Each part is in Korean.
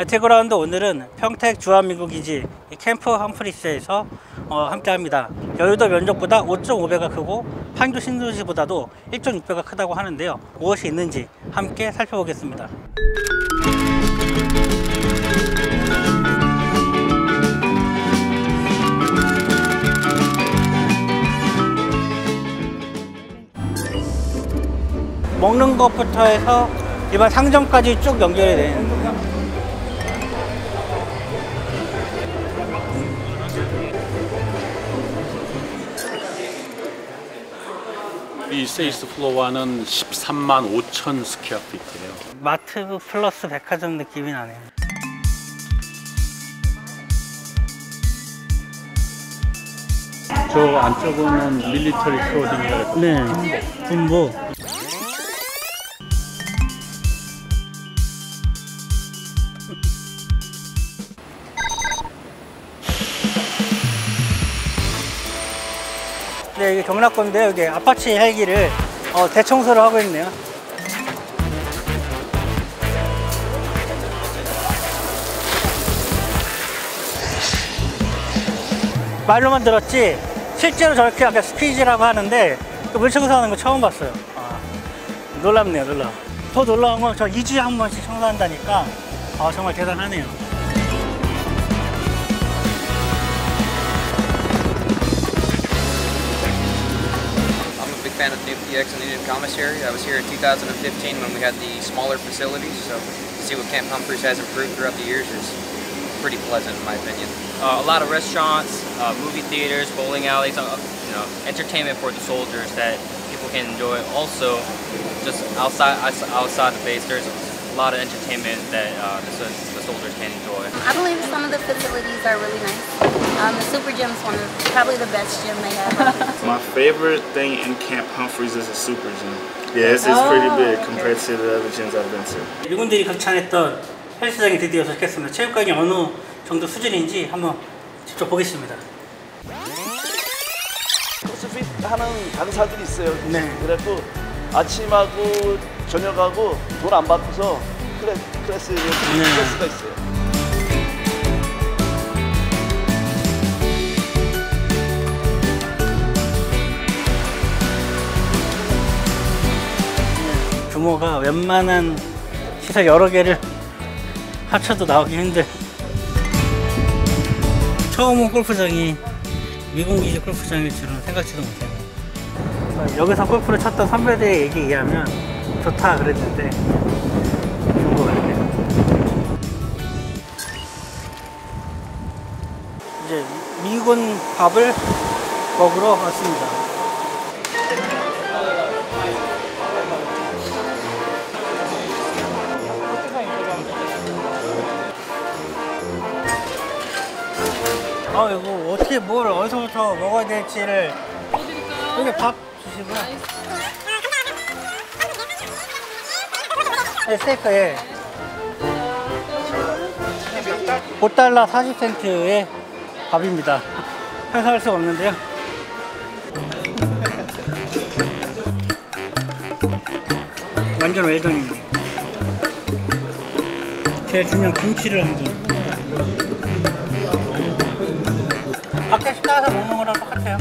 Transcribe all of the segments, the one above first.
배틀그라운드 오늘은 평택 주한미군기지 캠프 험프리스에서 함께합니다. 여의도 면적보다 5.5배가 크고 판교 신도시보다도 1.6배가 크다고 하는데요. 무엇이 있는지 함께 살펴보겠습니다. 먹는 것부터 해서 일반 상점까지 쭉 연결이 되어 있는 이 세이스 플로어는 13만 5천 스퀘어피트예요. 마트 플러스 백화점 느낌이 나네요. 저 안쪽은 밀리터리 클로딩이라고. 네, 군복. 네, 이게 경락고인데요. 여기 아파치 헬기를 대청소를 하고 있네요. 말로만 들었지 실제로 저렇게 아까 스퀴즈라고 하는데 물 청소하는 거 처음 봤어요. 놀랍네요, 놀라. 더 놀라운 건 저 2주에 한 번씩 청소한다니까 정말 대단하네요. Fan of the PX and Indian Commissary. I was here in 2015 when we had the smaller facilities, so to see what Camp Humphreys has improved throughout the years is pretty pleasant in my opinion. A lot of restaurants, movie theaters, bowling alleys, entertainment for the soldiers that people can enjoy. Also, just outside the base, there's a lot of entertainment that the soldiers can enjoy. I believe some of the facilities are really nice. The Super Gym is probably the best gym they have. My favorite thing in Camp Humphreys is a Super Gym. Yeah, it's pretty big compared to the other gyms I've been to. 미군들이 극찬했던 헬스장이 드디어 도착했습니다. 체육관이 어느 정도 수준인지 한번 직접 보겠습니다. 크로스핏 하는 강사들이 있어요. 네. 그래갖고 아침하고 저녁하고 돈 안 받고서 클래스가 있어요. 규모가 웬만한 시설 여러 개를 합쳐도 나오기 힘들. 처음 온 골프장이 미군기지 골프장일 줄은 생각지도 못해요. 여기서 골프를 쳤던 선배들의 얘기에 의하면 좋다 그랬는데 좋은 것 같아요. 이제 미군 밥을 먹으러 왔습니다. 이거 어떻게 뭘 어디서부터 먹어야 될지를. 여기 밥 주시고요. 네, 스테이크, 예. $5 40센트의 밥입니다. 회사할 수가 없는데요. 완전 웰던이네요. 제일 중요한 김치를 한 점. 밖에 식당에서 먹는 거랑 똑같아요.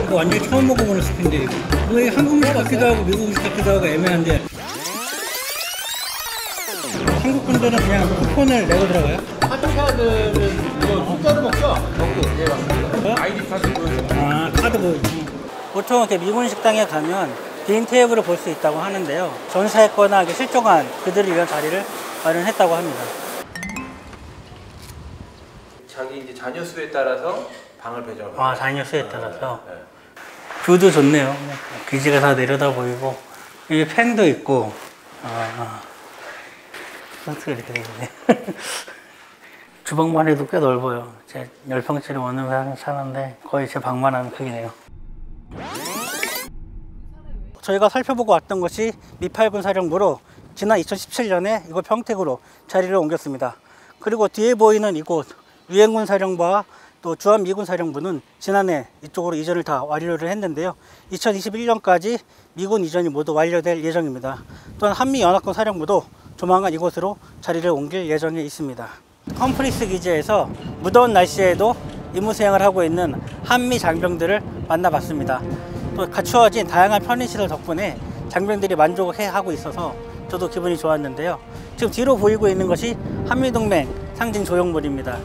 이거 완전히 처음 먹어보는 스프인데 이거 왜 한국 음식 같기도 하고 미국 음식 같기도 하고 애매한데 한국 분들은 그냥 쿠폰을 내고 들어가요? 카드카드는 이거 숫자로 먹죠? 먹고 예 맞습니다. 아이디 카드 보여줘. 카드 보여줘. 보통 이렇게 미군 식당에 가면 빈 테이블을 볼 수 있다고 하는데요. 전사했거나 실종한 그들을 위한 자리를 마련했다고 합니다. 자기 이제 자녀 수에 따라서 방을 배정합니다. 자녀 수에 따라서. 네. 뷰도 좋네요. 기지가 다 내려다 보이고 여기 팬도 있고. 어떻게 이렇게 되겠네. 주방만 해도 꽤 넓어요. 제 10평짜리 원룸에 사는데 거의 제 방만한 크기네요. 저희가 살펴보고 왔던 것이 미8군 사령부로 지난 2017년에 이곳 평택으로 자리를 옮겼습니다. 그리고 뒤에 보이는 이곳 유엔군 사령부와 또 주한미군 사령부는 지난해 이쪽으로 이전을 다 완료를 했는데요. 2021년까지 미군 이전이 모두 완료될 예정입니다. 또한 한미연합군 사령부도 조만간 이곳으로 자리를 옮길 예정에 있습니다. 험프리스 기지에서 무더운 날씨에도 임무 수행을 하고 있는 한미 장병들을 만나봤습니다. 또 갖추어진 다양한 편의시설 덕분에 장병들이 만족해 하고 있어서 저도 기분이 좋았는데요. 지금 뒤로 보이고 있는 것이 한미동맹 상징 조형물입니다.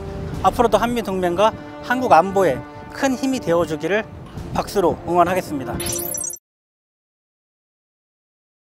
앞으로도 한미동맹과 한국 안보에 큰 힘이 되어주기를 박수로 응원하겠습니다.